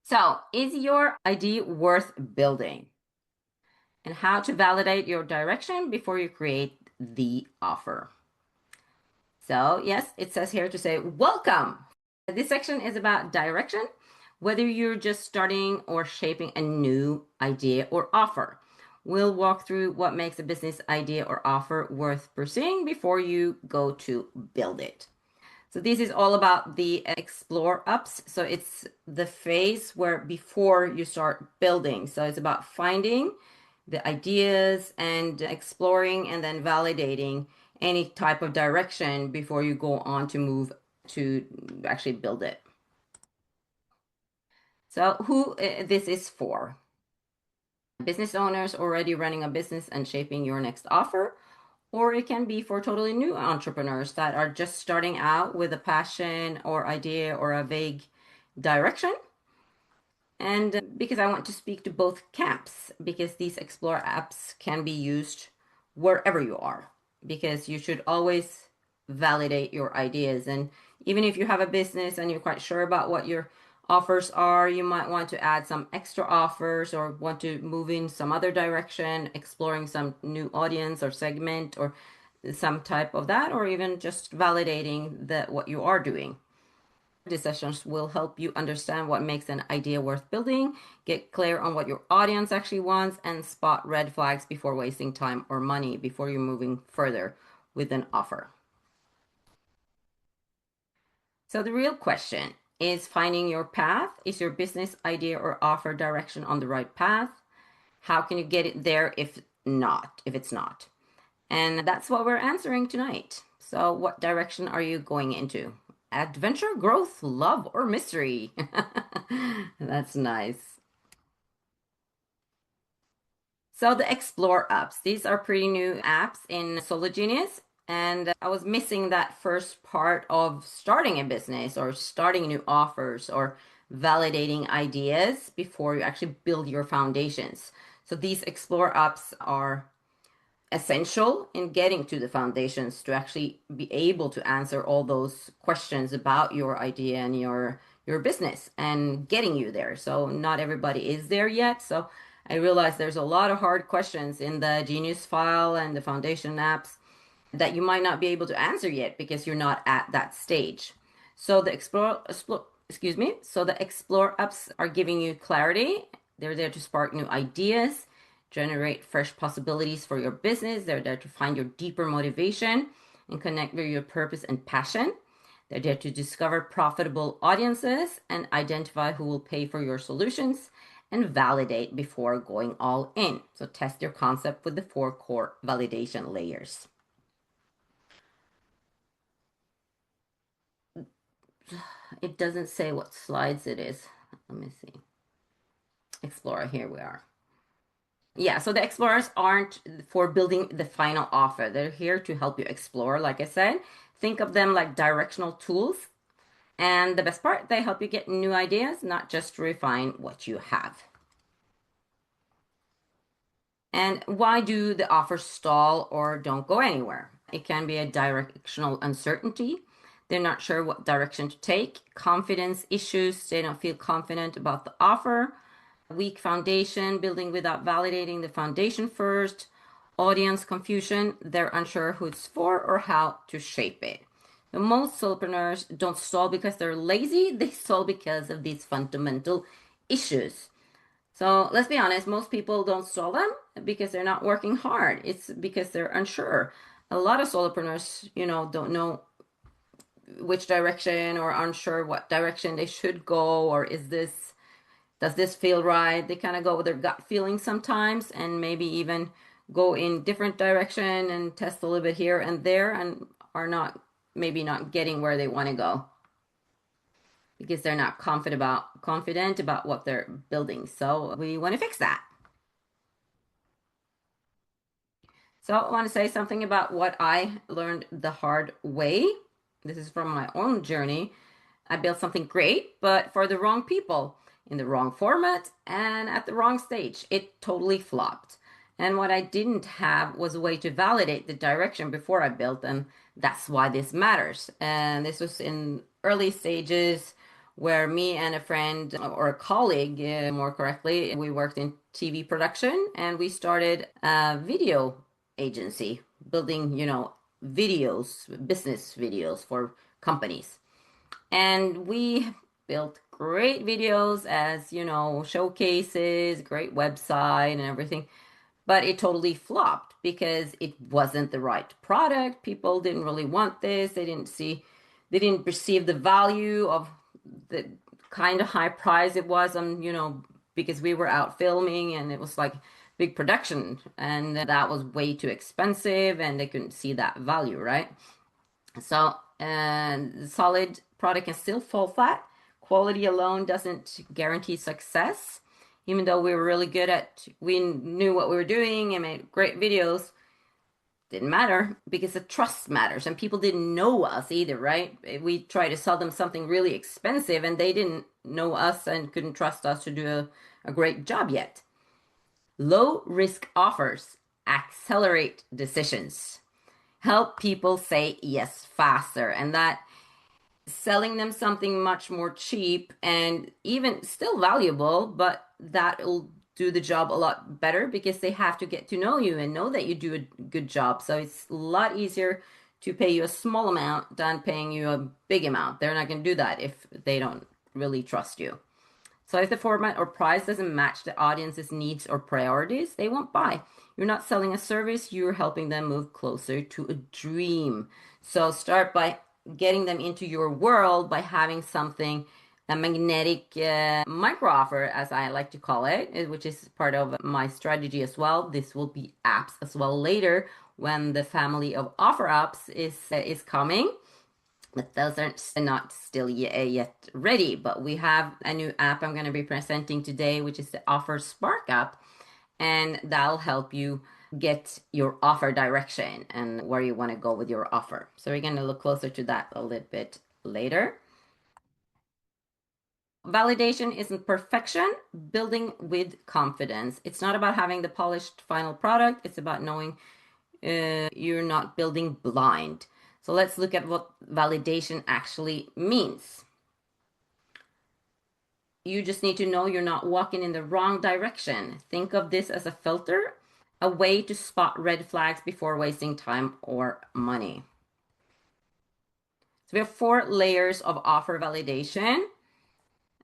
So, is your idea worth building? And how to validate your direction before you create the offer. So, yes, it says here to say, welcome. This section is about direction, whether you're just starting or shaping a new idea or offer. We'll walk through what makes a business idea or offer worth pursuing before you go to build it. So this is all about the ExploreUps. So it's the phase where before you start building. So it's about finding the ideas and exploring and then validating any type of direction before you go on to move to actually build it. So who this is for? Business owners already running a business and shaping your next offer, or it can be for totally new entrepreneurs that are just starting out with a passion or idea or a vague direction. And because I want to speak to both camps, because these ExploreUps can be used wherever you are, because you should always validate your ideas. And even if you have a business and you're quite sure about what your offers are, you might want to add some extra offers or want to move in some other direction, exploring some new audience or segment or some type of that, or even just validating that what you are doing. These sessions will help you understand what makes an idea worth building, get clear on what your audience actually wants, and spot red flags before wasting time or money before you're moving further with an offer. So the real question is finding your path. Is your business idea or offer direction on the right path? How can you get it there if it's not? And that's what we're answering tonight. So what direction are you going into? Adventure, growth, love, or mystery? That's nice. So the ExploreUps, these are pretty new apps in Sologenius. And I was missing that first part of starting a business or starting new offers or validating ideas before you actually build your foundations. So these ExploreUps are essential in getting to the foundations to actually be able to answer all those questions about your idea and your business and getting you there. So not everybody is there yet. So I realize there's a lot of hard questions in the Genius file and the foundation apps that you might not be able to answer yet because you're not at that stage. So the so the ExploreUps are giving you clarity. They're there to spark new ideas, generate fresh possibilities for your business. They're there to find your deeper motivation and connect with your purpose and passion. They're there to discover profitable audiences and identify who will pay for your solutions and validate before going all in. So test your concept with the 4 core validation layers. It doesn't say what slides it is. Let me see. Explorer, here we are. Yeah, so the explorers aren't for building the final offer. They're here to help you explore, like I said. Think of them like directional tools. And the best part, they help you get new ideas, not just refine what you have. And why do the offers stall or don't go anywhere? It can be a directional uncertainty. They're not sure what direction to take. Confidence issues. They don't feel confident about the offer. Weak foundation, building without validating the foundation first. Audience confusion. They're unsure who it's for or how to shape it. The most solopreneurs don't stall because they're lazy. They stall because of these fundamental issues. So let's be honest, most people don't stall them because they're not working hard. It's because they're unsure. A lot of solopreneurs, don't know which direction or unsure what direction they should go, or does this feel right? They kind of go with their gut feeling sometimes and maybe even go in different direction and test a little bit here and there and are maybe not getting where they want to go because they're not confident about what they're building. So we want to fix that. So I want to say something about what I learned the hard way. This is from my own journey. I built something great, but for the wrong people, in the wrong format, and at the wrong stage. It totally flopped. And what I didn't have was a way to validate the direction before I built, and that's why this matters. And this was in early stages where me and a friend or a colleague, more correctly, we worked in TV production and we started a video agency building, videos, business videos for companies. And we built great videos as, showcases, great website and everything. But it totally flopped because it wasn't the right product. People didn't really want this. They didn't perceive the value of the kind of high price it was on, because we were out filming and it was like big production and that was way too expensive and they couldn't see that value, right? So, and solid product can still fall flat. Quality alone doesn't guarantee success. Even though we were really good we knew what we were doing and made great videos, didn't matter because the trust matters and people didn't know us either, right? We tried to sell them something really expensive and they didn't know us and couldn't trust us to do a great job yet. Low risk offers accelerate decisions, help people say yes faster, and that selling them something much more cheap and even still valuable, but that'll do the job a lot better because they have to get to know you and know that you do a good job. So it's a lot easier to pay you a small amount than paying you a big amount. They're not going to do that if they don't really trust you. So if the format or price doesn't match the audience's needs or priorities, they won't buy. You're not selling a service, you're helping them move closer to a dream. So start by getting them into your world by having something, a magnetic micro offer, as I like to call it, which is part of my strategy as well. This will be apps as well later when the family of offer apps is coming. But those are not still yet ready. But we have a new app I'm going to be presenting today, which is the AudienceSparkUp, and that'll help you get your offer direction and where you want to go with your offer. So we're going to look closer to that a little bit later. Validation isn't perfection, building with confidence. It's not about having the polished final product. It's about knowing you're not building blind. So let's look at what validation actually means. You just need to know you're not walking in the wrong direction. Think of this as a filter, a way to spot red flags before wasting time or money. So we have 4 layers of offer validation.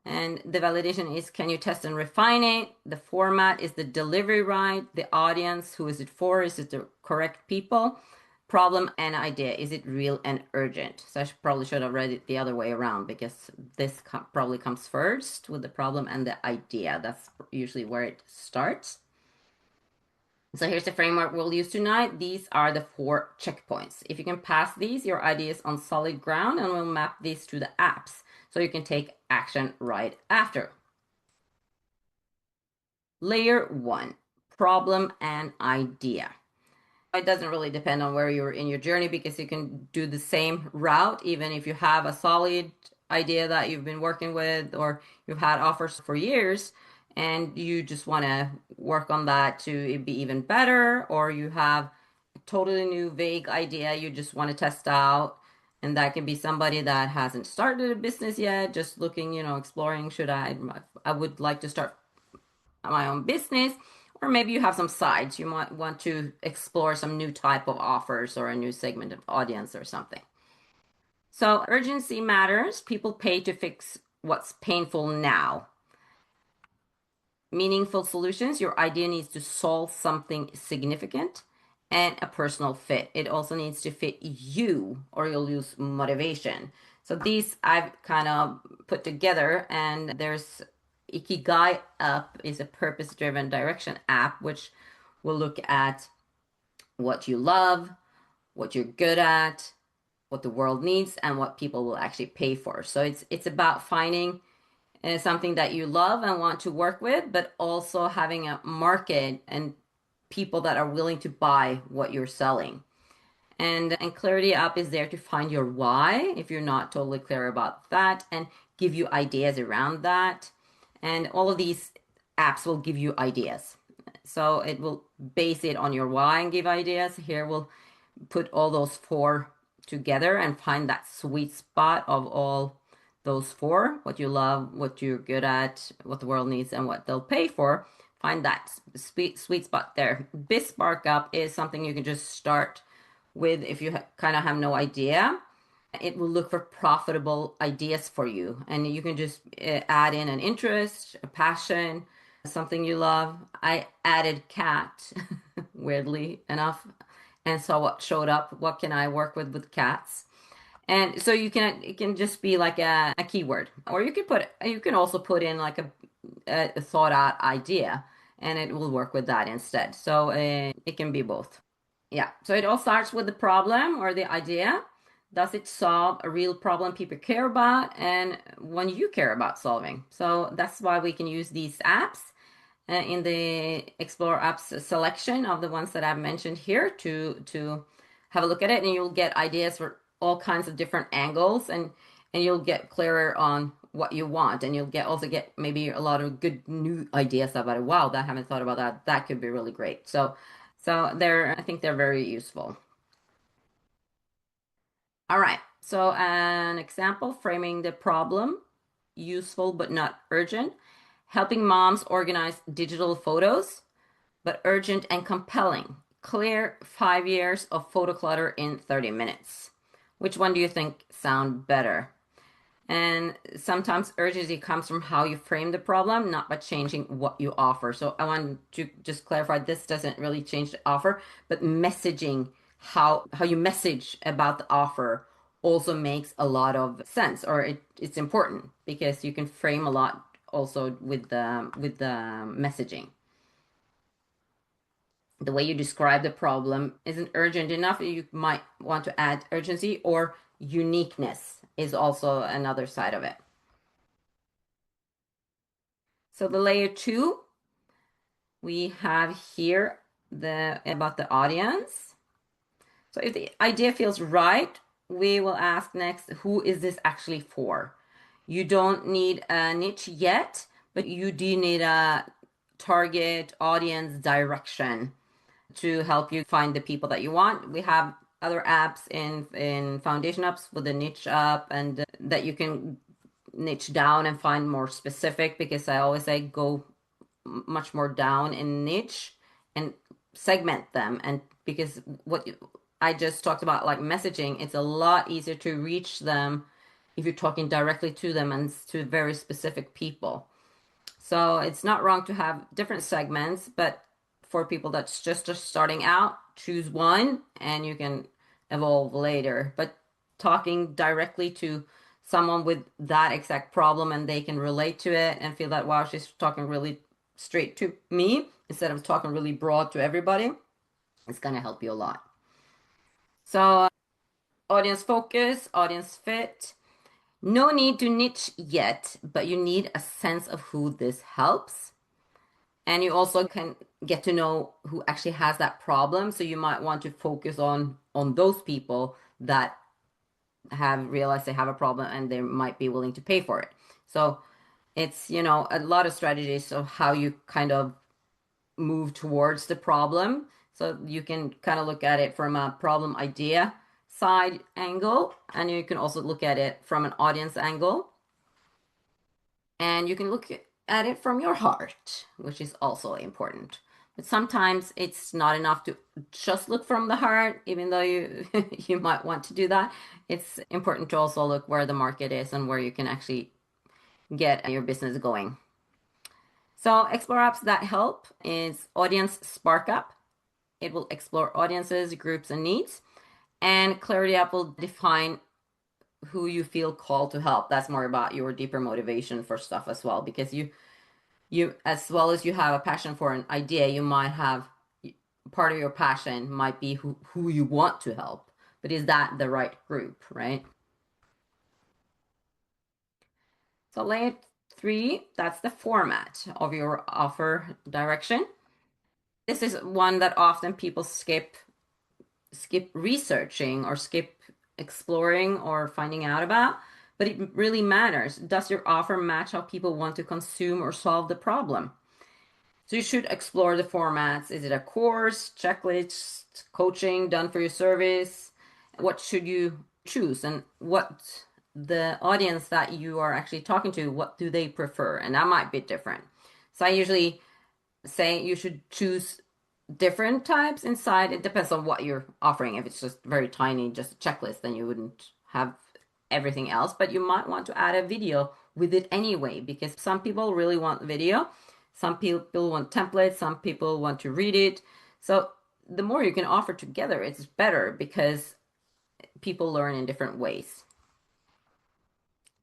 And the validation is, can you test and refine it? The format is the delivery right? The audience, who is it for? Is it the correct people? Problem and idea, is it real and urgent? So I probably should have read it the other way around because this probably comes first with the problem and the idea. That's usually where it starts. So here's the framework we'll use tonight. These are the 4 checkpoints. If you can pass these, your idea is on solid ground, and we'll map these to the apps so you can take action right after. Layer 1, problem and idea. It doesn't really depend on where you're in your journey because you can do the same route even if you have a solid idea that you've been working with or you've had offers for years and you just want to work on that to be even better, or you have a totally new vague idea you just want to test out. And that can be somebody that hasn't started a business yet, just looking, exploring, I would like to start my own business. Or maybe you have some sides. You might want to explore some new type of offers or a new segment of audience or something. So urgency matters. People pay to fix what's painful now. Meaningful solutions. Your idea needs to solve something significant and a personal fit. It also needs to fit you or you'll lose motivation. So these I've kind of put together, and there's IkigaiUp is a purpose-driven direction app, which will look at what you love, what you're good at, what the world needs, and what people will actually pay for. So it's about finding something that you love and want to work with, but also having a market and people that are willing to buy what you're selling. And ClarityUp is there to find your why if you're not totally clear about that and give you ideas around that. And all of these apps will give you ideas. So it will base it on your why and give ideas. Here we'll put all those 4 together and find that sweet spot of all those four, what you love, what you're good at, what the world needs, and what they'll pay for. Find that sweet spot there. BizSparkUp is something you can just start with if you kind of have no idea. It will look for profitable ideas for you, and you can just add in an interest, a passion, something you love. I added cat, weirdly enough, and saw what showed up. What can I work with cats? And so it can just be like a keyword, or you can also put in like a thought out idea, and it will work with that instead. So it can be both. Yeah. So it all starts with the problem or the idea. Does it solve a real problem people care about and one you care about solving? So that's why we can use these apps in the ExploreUps selection of the ones that I've mentioned here to have a look at it, and you'll get ideas for all kinds of different angles, and you'll get clearer on what you want, and you'll get maybe a lot of good new ideas about it. Wow, that I haven't thought about that. That could be really great. So I think they're very useful. All right. So an example, framing the problem, useful but not urgent, helping moms organize digital photos, but urgent and compelling. Clear 5 years of photo clutter in 30 minutes. Which one do you think sound better? And sometimes urgency comes from how you frame the problem, not by changing what you offer. So I want to just clarify this doesn't really change the offer, but messaging, how you message about the offer also makes a lot of sense, or it's important because you can frame a lot also with the messaging. The way you describe the problem isn't urgent enough. You might want to add urgency, or uniqueness is also another side of it. So the layer two, we have here the about the audience. So if the idea feels right, we will ask next, who is this actually for? You don't need a niche yet, but you do need a target audience direction to help you find the people that you want. We have other apps in Foundation Apps with a niche up, and that you can niche down and find more specific, because I always say go much more down in niche and segment them. And because I just talked about, like messaging, it's a lot easier to reach them if you're talking directly to them and to very specific people. So it's not wrong to have different segments, but for people that's just starting out, choose one and you can evolve later. But talking directly to someone with that exact problem, and they can relate to it and feel that, wow, she's talking really straight to me instead of talking really broad to everybody, it's going to help you a lot. So audience focus, audience fit. No need to niche yet, but you need a sense of who this helps. And you also can get to know who actually has that problem. So you might want to focus on those people that have realized they have a problem and they might be willing to pay for it. So it's, a lot of strategies of how you kind of move towards the problem. So you can kind of look at it from a problem idea side angle, and you can also look at it from an audience angle. And you can look at it from your heart, which is also important. But sometimes it's not enough to just look from the heart, even though you you might want to do that. It's important to also look where the market is and where you can actually get your business going. So explore apps that help is AudienceSparkUp. It will explore audiences, groups, and needs. And ClarityUp will define who you feel called to help. That's more about your deeper motivation for stuff as well, because you as well as you have a passion for an idea, you might have part of your passion might be who you want to help, but is that the right group, right? So layer three, that's the format of your offer direction. This is one that often people skip researching or skip exploring or finding out about, but it really matters. Does your offer match how people want to consume or solve the problem? So you should explore the formats. Is it a course, checklist, coaching done for your service? What should you choose, and what the audience that you are actually talking to, what do they prefer? And that might be different. So I usually say you should choose different types inside. It depends on what you're offering. If it's just very tiny, just a checklist, then you wouldn't have everything else. But you might want to add a video with it anyway, because some people really want video. Some people want templates. Some people want to read it. So the more you can offer together, it's better because people learn in different ways.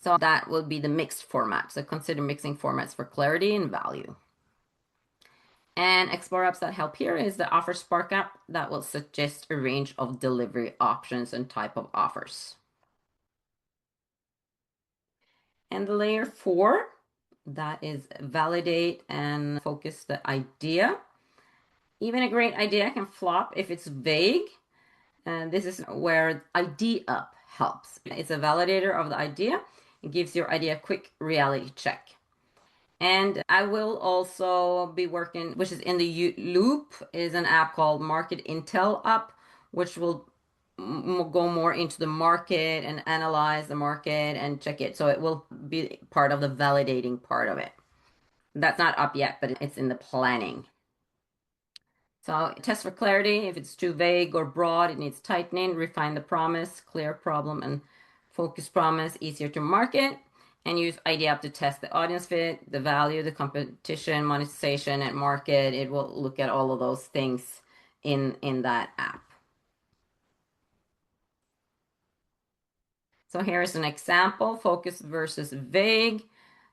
So that will be the mixed format. So consider mixing formats for clarity and value. And ExploreUps that help here is the AudienceSparkUp that will suggest a range of delivery options and type of offers. And the layer 4, that is validate and focus the idea. Even a great idea can flop if it's vague. And this is where IkigaiUp helps. It's a validator of the idea. It gives your idea a quick reality check. And I will also be working, which is in the loop, is an app called Market Intel Up, which will go more into the market and analyze the market and check it. So it will be part of the validating part of it. That's not up yet, but it's in the planning. So test for clarity. If it's too vague or broad, it needs tightening. Refine the promise, clear problem, and focus promise, easier to market. And use IkigaiUp to test the audience fit, the value, the competition, monetization, and market. It will look at all of those things in that app. So here's an example, focus versus vague.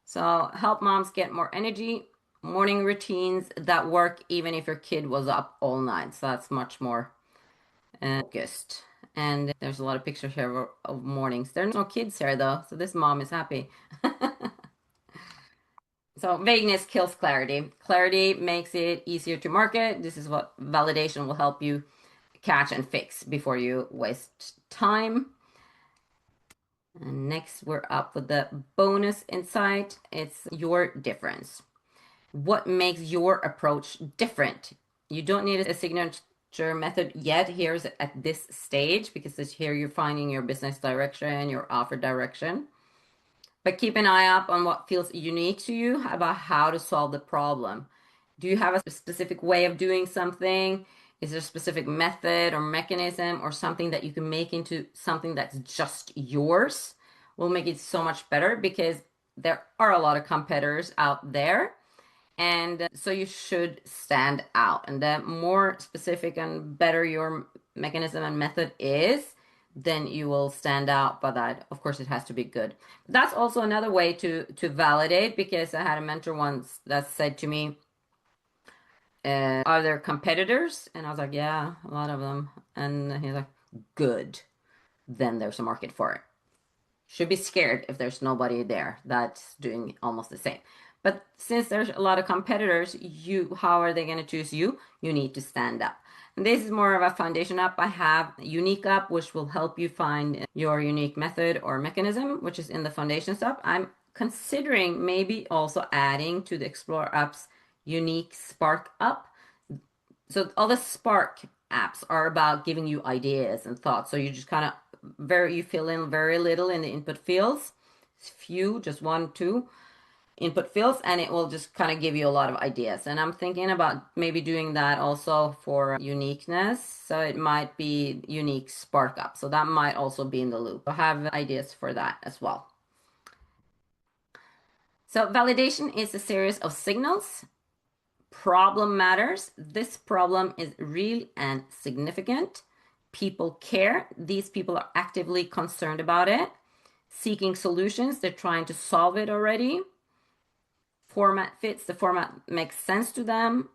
So help moms get more energy, morning routines that work even if your kid was up all night. So that's much more focused. And there's a lot of pictures here of mornings. There's no kids here though, so this mom is happy. So vagueness kills clarity. Clarity makes it easier to market. This is what validation will help you catch and fix before you waste time. And next, we're up with the bonus insight. It's your difference. What makes your approach different? You don't need a signature method yet. Here's at this stage, because this here you're finding your business direction, your offer direction. But keep an eye up on what feels unique to you about how to solve the problem. Do you have a specific way of doing something? Is there a specific method or mechanism or something that you can make into something that's just yours? Will make it so much better because there are a lot of competitors out there. And so you should stand out. And the more specific and better your mechanism and method is, then you will stand out. But that, of course, it has to be good. That's also another way to validate, because I had a mentor once that said to me, are there competitors? And I was like, yeah, a lot of them. And he's like, good. Then there's a market for it. Should be scared if there's nobody there that's doing almost the same. But since there's a lot of competitors, how are they going to choose you? You need to stand up. And this is more of a foundation app. I have UniqueUp, which will help you find your unique method or mechanism, which is in the foundations app. I'm considering maybe also adding to the ExploreUps ExploreUp. So all the Spark apps are about giving you ideas and thoughts. So you just kind of you fill in very little in the input fields, few, just 1, 2 input fields, and it will just kind of give you a lot of ideas. And I'm thinking about maybe doing that also for uniqueness. So it might be ExploreUp. So that might also be in the loop. I have ideas for that as well. So validation is a series of signals. Problem matters. This problem is real and significant. People care. These people are actively concerned about it. Seeking solutions. They're trying to solve it already. Format fits. The format makes sense to them.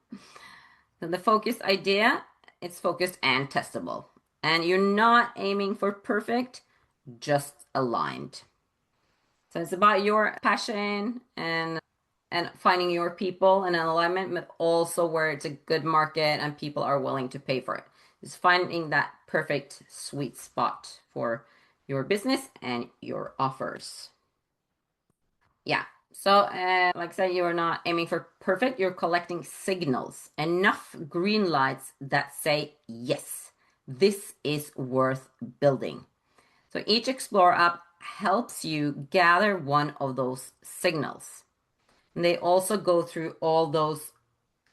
Then the focused idea, it's focused and testable. And you're not aiming for perfect, just aligned. So it's about your passion and finding your people and an alignment, but also where it's a good market and people are willing to pay for it. It's finding that perfect sweet spot for your business and your offers. Yeah. So, like I said, you're not aiming for perfect. You're collecting signals, enough green lights that say, yes, this is worth building. So each ExploreUp helps you gather one of those signals. And they also go through all those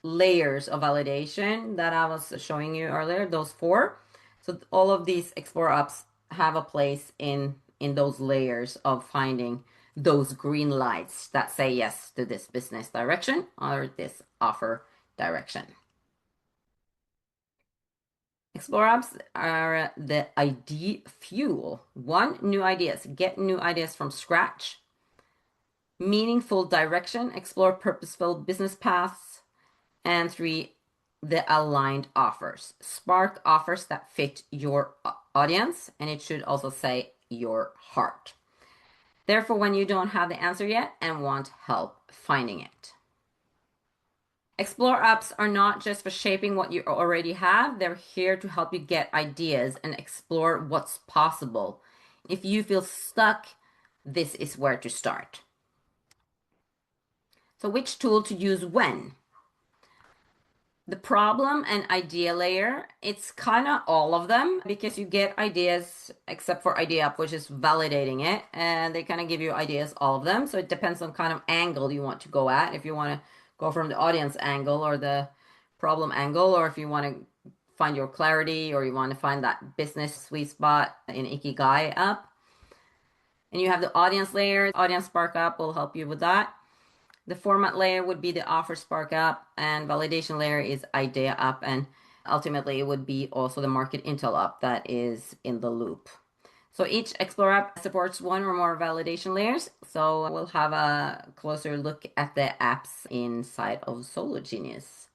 layers of validation that I was showing you earlier, those four. So all of these ExploreUps have a place in those layers of finding those green lights that say yes to this business direction or this offer direction. ExploreUps are the idea fuel. One, new ideas. Get new ideas from scratch. Meaningful direction. Explore purposeful business paths. And three, the aligned offers. Spark offers that fit your audience, and it should also say your heart. Therefore, when you don't have the answer yet and want help finding it. ExploreUps are not just for shaping what you already have, they're here to help you get ideas and explore what's possible. If you feel stuck, this is where to start. So, which tool to use when? The problem and idea layer, it's kind of all of them because you get ideas except for IkigaiUp, which is validating it, and they kind of give you ideas, all of them. So it depends on kind of angle you want to go at. If you want to go from the audience angle or the problem angle, or if you want to find your clarity or you want to find that business sweet spot in IkigaiUp. And you have the audience layer. AudienceSparkUp will help you with that. The format layer would be the AudienceSparkUp, and validation layer is IkigaiUp, and ultimately it would be also the market intel up that is in the loop. So each ExploreUp supports one or more validation layers. So we'll have a closer look at the apps inside of Solo Genius.